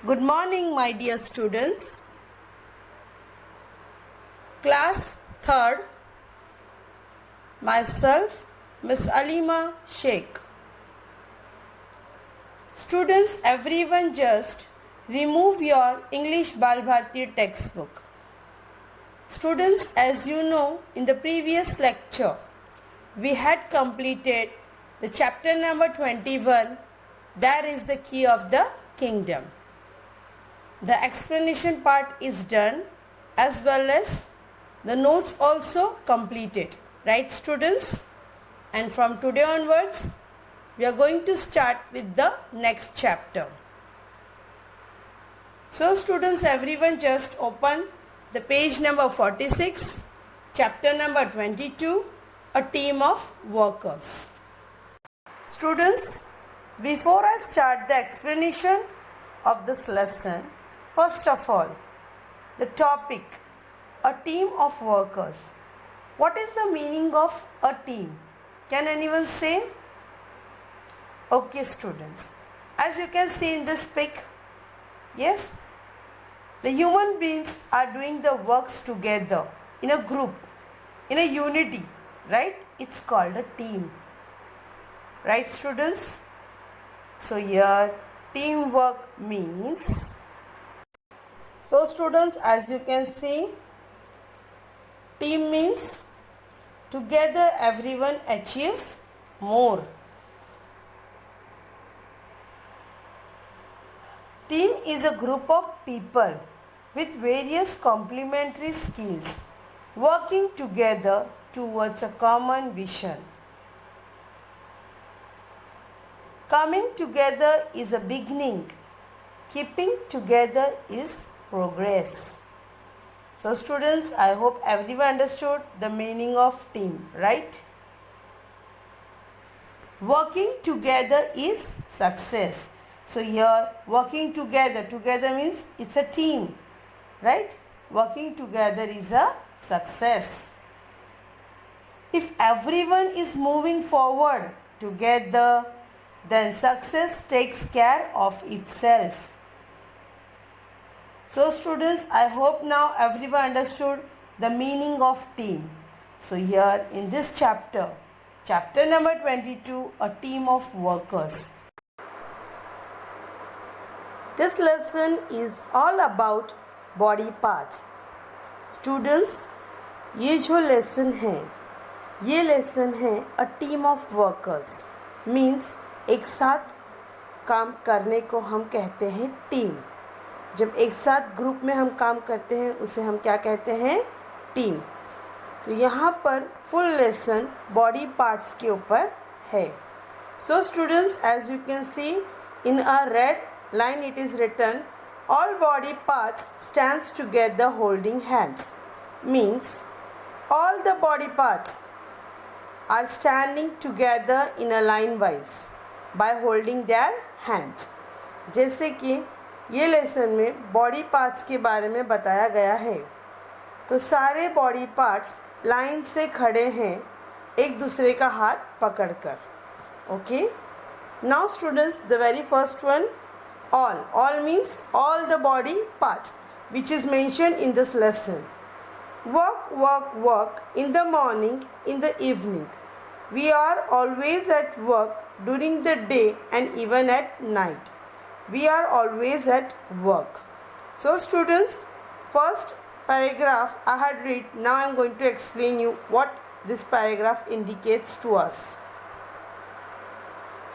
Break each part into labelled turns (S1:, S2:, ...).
S1: Good morning, my dear students. Class 3rd, myself, Miss Alima Sheikh. Students, everyone just remove your English Bal Bharati textbook. Students, as you know, in the previous lecture, we had completed the chapter number 21, that is the key of the kingdom. The explanation part is done as well as the notes also completed. Right, students? And from today onwards, we are going to start with the next chapter. So, students, everyone just open the page number 46, chapter number 22, a team of workers. Students, before I start the explanation of this lesson, first of all, the topic, a team of workers. What is the meaning of a team? Can anyone say? Okay, students. As you can see in this pic, yes, the human beings are doing the works together in a group, in a unity, right? It's called a team. Right, students? So here, teamwork means. So students, as you can see, team means together everyone achieves more. Team is a group of people with various complementary skills working together towards a common vision. Coming together is a beginning. Keeping together is progress. So students, I hope everyone understood the meaning of team, right? Working together is success. So here, working together means it's a team, right? Working together is a success. If everyone is moving forward together, then success takes care of itself. So students, I hope now everyone understood the meaning of team. So here in this chapter number 22, a team of workers. This lesson is all about body parts. Students, ये जो lesson है, ये lesson है a team of workers. Means एक साथ काम करने को हम कहते हैं टीम. जब एक साथ ग्रुप में हम काम करते हैं उसे हम क्या कहते हैं? टीम. तो यहाँ पर फुल लेसन बॉडी पार्ट्स के ऊपर है. So students, as you can see in a red line it is written all body parts stands together holding hands. Means all the body parts are standing together in a line wise by holding their hands. जैसे कि ये lesson में body parts के बारे में बताया गया है. तो सारे बॉडी पार्ट्स लाइन से खड़े हैं एक दूसरे का हाथ पकड़कर. Okay, now students, the very first one, all means all the body parts which is mention in this lesson. Work in the morning, in the evening. We are always at work during the day and even at night. We are always at work. So students, first paragraph I had read. Now I am going to explain you what this paragraph indicates to us.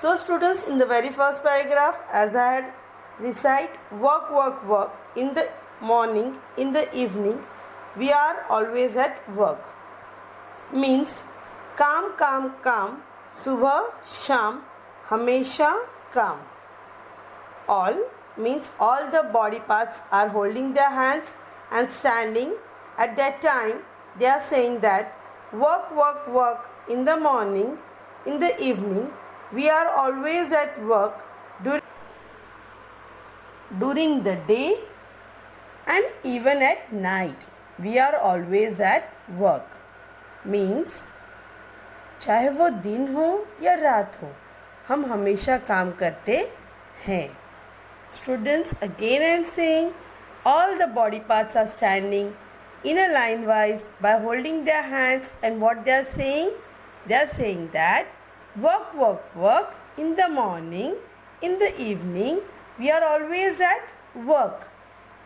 S1: So students, in the very first paragraph, as I had recite, work in the morning, in the evening, we are always at work. Means काम, सुबह शाम हमेशा काम. All means all the body parts are holding their hands and standing. At that time, they are saying that work in the morning, in the evening. We are always at work during the day and even at night. We are always at work. Means चाहे वो दिन हो या रात हो, हम हमेशा काम करते हैं. Students, again I am saying all the body parts are standing in a line wise by holding their hands, and what they are saying? They are saying that work, work, work in the morning, in the evening, we are always at work.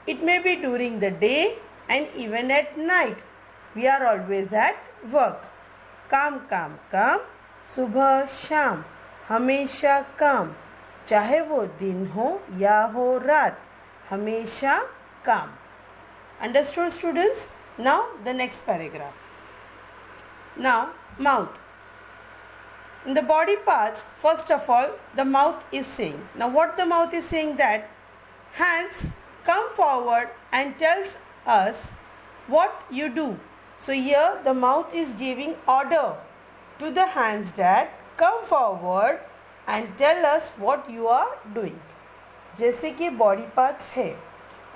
S1: It may be during the day and even at night. We are always at work. काम काम काम, सुबह शाम, हमेशा काम, चाहे वो दिन हो या हो रात, हमेशा काम. Understood, students? Now the next paragraph. Now mouth. In the body parts, first of all, the mouth is saying. Now what the mouth is saying? That hands come forward and tells us what you do. So here the mouth is giving order to the hands that come forward and tell us what you are doing. जैसे कि body parts है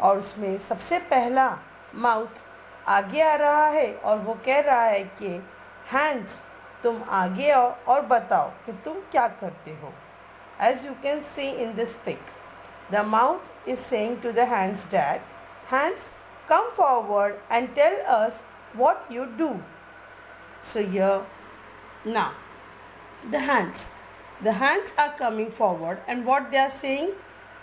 S1: और उसमें सबसे पहला mouth आगे आ रहा है और वो कह रहा है कि हैंड्स तुम आगे आओ और बताओ कि तुम क्या करते हो. As you can see in this pic, the mouth is saying to the hands that hands come forward and tell us what you do. So here now the hands are coming forward, and what they are saying?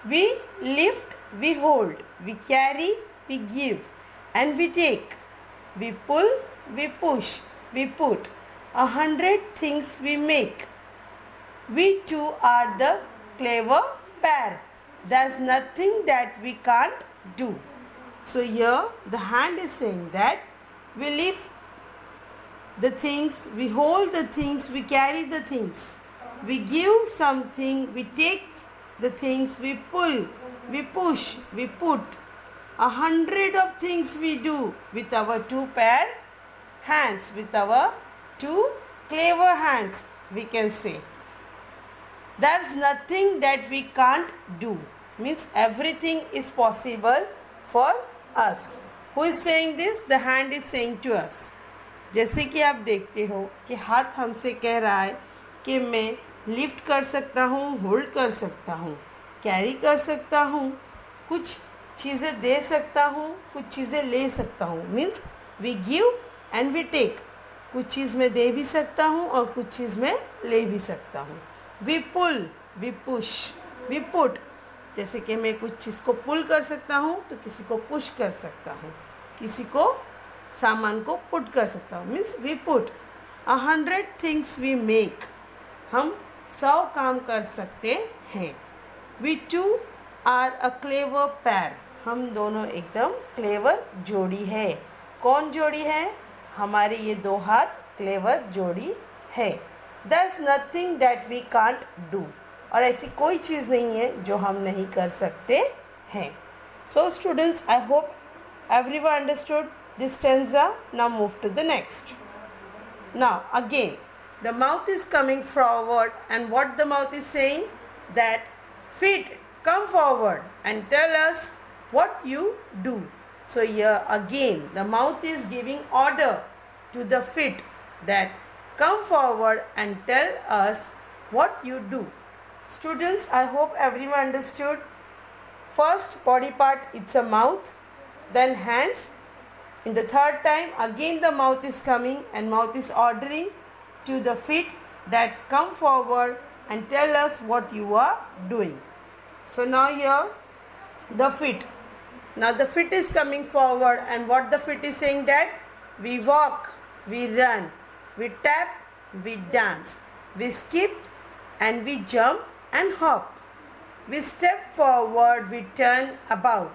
S1: We lift, we hold, we carry, we give, and we take. We pull, we push, we put. 100 things we make. We too are the clever pair. There's nothing that we can't do. So here the hand is saying that we lift the things, we hold the things, we carry the things. We give something, we take the things, we pull, we push, we put. 100 of things we do with our two pair hands, with our two clever hands, we can say. There's nothing that we can't do. Means everything is possible for us. Who is saying this? The hand is saying to us. जैसे कि आप देखते हो कि हाथ हमसे कह रहा है कि मैं लिफ्ट कर सकता हूँ, होल्ड कर सकता हूँ, कैरी कर सकता हूँ, कुछ चीज़ें दे सकता हूँ, कुछ चीज़ें ले सकता हूँ. Means we give and we take. कुछ चीज़ में दे भी सकता हूँ और कुछ चीज़ में ले भी सकता हूँ. We pull, we push, we put. जैसे कि मैं कुछ चीज़ को पुल कर सकता हूँ तो किसी को पुश कर सकता हूँ, किसी को सामान को पुट कर सकता हूँ. Means we put. 100 things we make. हम 100 काम कर सकते हैं. We two are a clever pair. हम दोनों एकदम क्लेवर जोड़ी है. कौन जोड़ी है? हमारे ये दो हाथ क्लेवर जोड़ी है. There's nothing that we can't do. और ऐसी कोई चीज़ नहीं है जो हम नहीं कर सकते हैं. So students, I hope everyone understood this stanza. Now move to the next. Now again, the mouth is coming forward, and what the mouth is saying? That feet come forward and tell us what you do. So here again, the mouth is giving order to the feet that come forward and tell us what you do. Students, I hope everyone understood. First body part, it's a mouth, then hands. In the third time, again the mouth is coming and mouth is ordering to the feet that come forward and tell us what you are doing. So now here the feet. Now the feet is coming forward, and what the feet is saying? That we walk, we run, we tap, we dance, we skip and we jump and hop. We step forward, we turn about,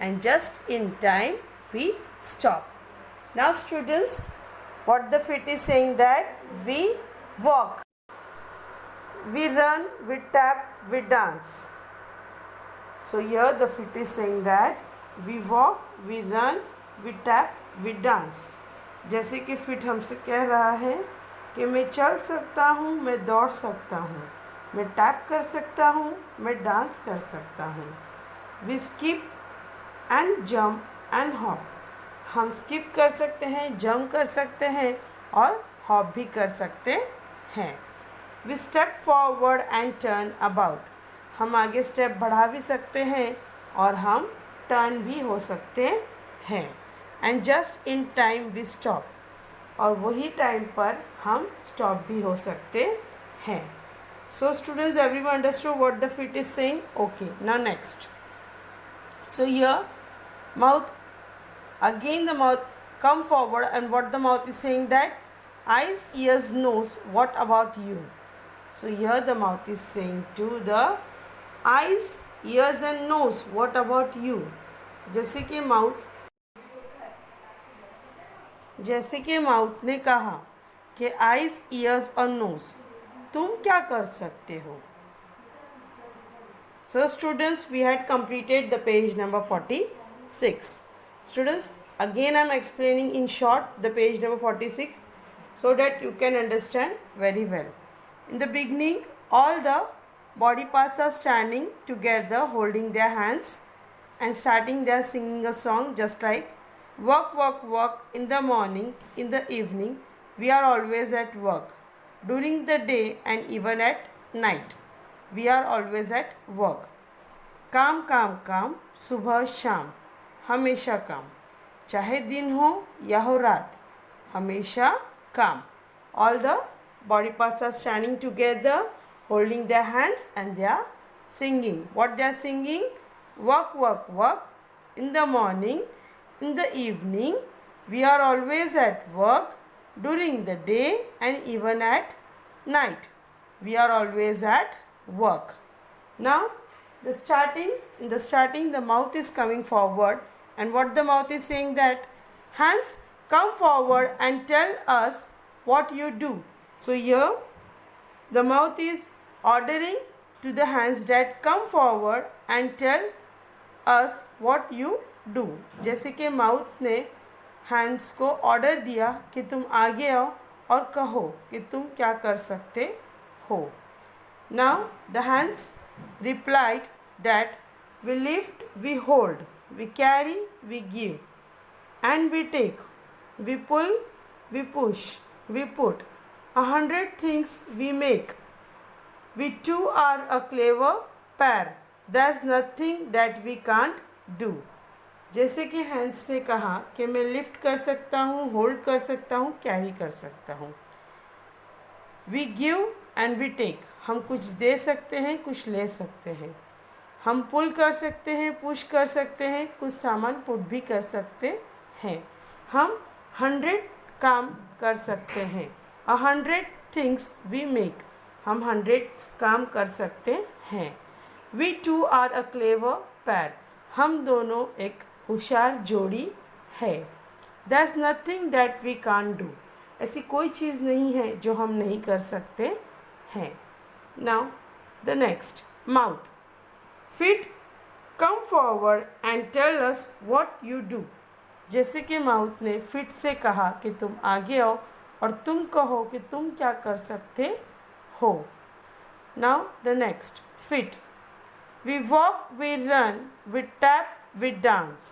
S1: and just in time we stop. Now students, what the feet is saying? That we walk, we run, we tap, we dance. So here the feet is saying that we walk, we run, we tap, we dance. जैसे कि fit हमसे कह रहा है कि मैं चल सकता हूँ, मैं दौड़ सकता हूँ, मैं टैप कर सकता हूँ, मैं डांस कर सकता हूँ. We skip and jump and hop. हम स्किप कर सकते हैं, जंप कर सकते हैं और हॉप भी कर सकते हैं. We step forward and turn about. हम आगे स्टेप बढ़ा भी सकते हैं और हम टर्न भी हो सकते हैं. And just in time we stop. और वही टाइम पर हम स्टॉप भी हो सकते हैं. So students, everyone understood what the fit is saying? Okay, now next. So here, mouth, again the mouth come forward, and what the mouth is saying that eyes, ears, nose, what about you? So here the mouth is saying to the eyes, ears and nose, what about you? जैसे कि mouth ने कहा कि eyes, years और knows, तुम क्या कर सकते हो? So students, we had completed the page number 46. Students, again I am explaining in short the page number 46 so that you can understand very well. In the beginning, all the body parts are standing together holding their hands and starting their singing a song just like work, work, work. In the morning, in the evening, we are always at work. During the day and even at night, we are always at work. काम काम काम, सुबह शाम, हमेशा काम, चाहे दिन हो या हो रात, हमेशा काम. All the body parts are standing together, holding their hands and they are singing. What they are singing? Work, work, work. In the morning, in the evening, we are always at work. During the day and even at night, we are always at work. Now, in the starting, the mouth is coming forward, and what the mouth is saying that hands come forward and tell us what you do. So here, the mouth is ordering to the hands that come forward and tell us what you do. जैसे कि mouth ने hands को order दिया कि तुम आगे आओ और कहो कि तुम क्या कर सकते हो. Now the hands replied that we lift, we hold, we carry, we give, and we take, we pull, we push, we put, 100 things we make. We too are a clever pair. There's nothing that we can't do. जैसे कि hands ने कहा कि मैं lift कर सकता हूँ, hold कर सकता हूँ, कैरी कर सकता हूँ. We give and we take. हम कुछ दे सकते हैं, कुछ ले सकते हैं. हम पुल कर सकते हैं, पुश कर सकते हैं, कुछ सामान पुट भी कर सकते हैं. हम 100 काम कर सकते हैं. 100 थिंग्स वी मेक. हम 100 काम कर सकते हैं. We two are a clever pair. हम दोनों एक होशियार जोड़ी है. That's nothing that we can do. ऐसी कोई चीज़ नहीं है जो हम नहीं कर सकते हैं. Now the next, mouth. Feet come forward and tell us what you do. जैसे कि माउथ ने फिट से कहा कि तुम आगे आओ और तुम कहो कि तुम क्या कर सकते हो. Now the next, fit. We walk, we run, we tap, we dance,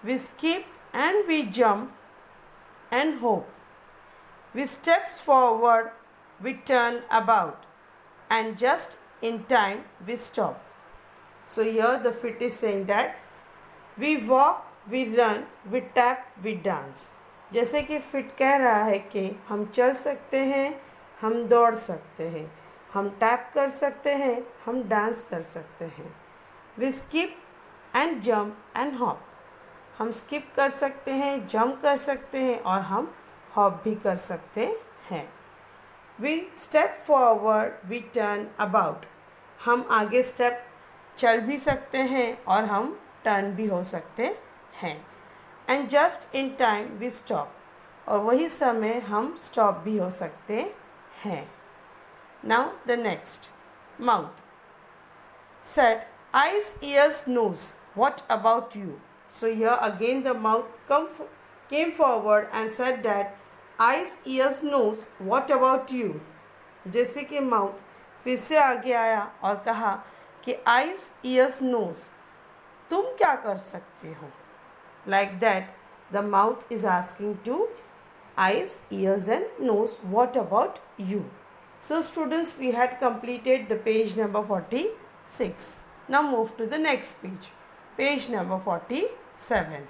S1: we skip and we jump and hope. We steps forward, we turn about, and just in time we stop. So here the fit is saying that we walk, we run, we tap, we dance. जैसे कि fit कह रहा है कि हम चल सकते हैं, हम दौड़ सकते हैं, हम टैप कर सकते हैं, हम डांस कर सकते हैं. We skip and jump and hop. हम स्किप कर सकते हैं, जंप कर सकते हैं और हम हॉप भी कर सकते हैं. We step forward, we turn about. हम आगे स्टेप चल भी सकते हैं और हम टर्न भी हो सकते हैं. And just in time we stop. और वही समय हम स्टॉप भी हो सकते हैं. Now the next, mouth. Said eyes, ears, nose, what about you? So here again the mouth came forward and said that eyes, ears, nose, what about you? जैसे कि माउथ फिर से आगे आया और कहा कि eyes, ears, nose, तुम क्या कर सकते हो. Like that the mouth is asking to eyes, ears and nose, what about you? So students, we had completed the page number 46. 6. Now move to the next page. Page number 47.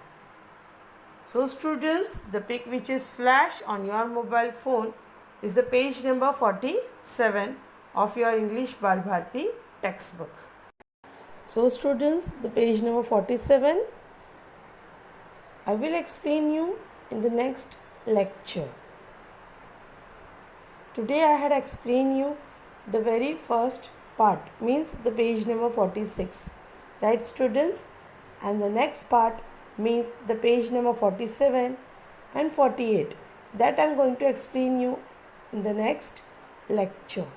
S1: So students, the pic which is flash on your mobile phone is the page number 47 of your English Balbharti textbook. So students, the page number 47 I will explain you in the next lecture. Today I had explained you the very first part, means the page number 46, right students? And the next part means the page number 47 and 48. That I am going to explain you in the next lecture.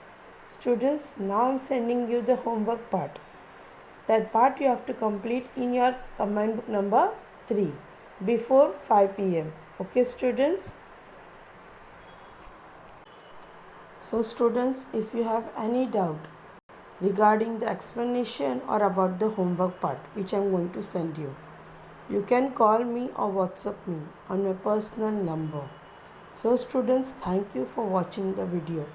S1: Students, now I am sending you the homework part. That part you have to complete in your combined book number 3 before 5 p.m. Okay students? So students, if you have any doubt regarding the explanation or about the homework part which I am going to send you, you can call me or WhatsApp me on my personal number. So students, thank you for watching the video.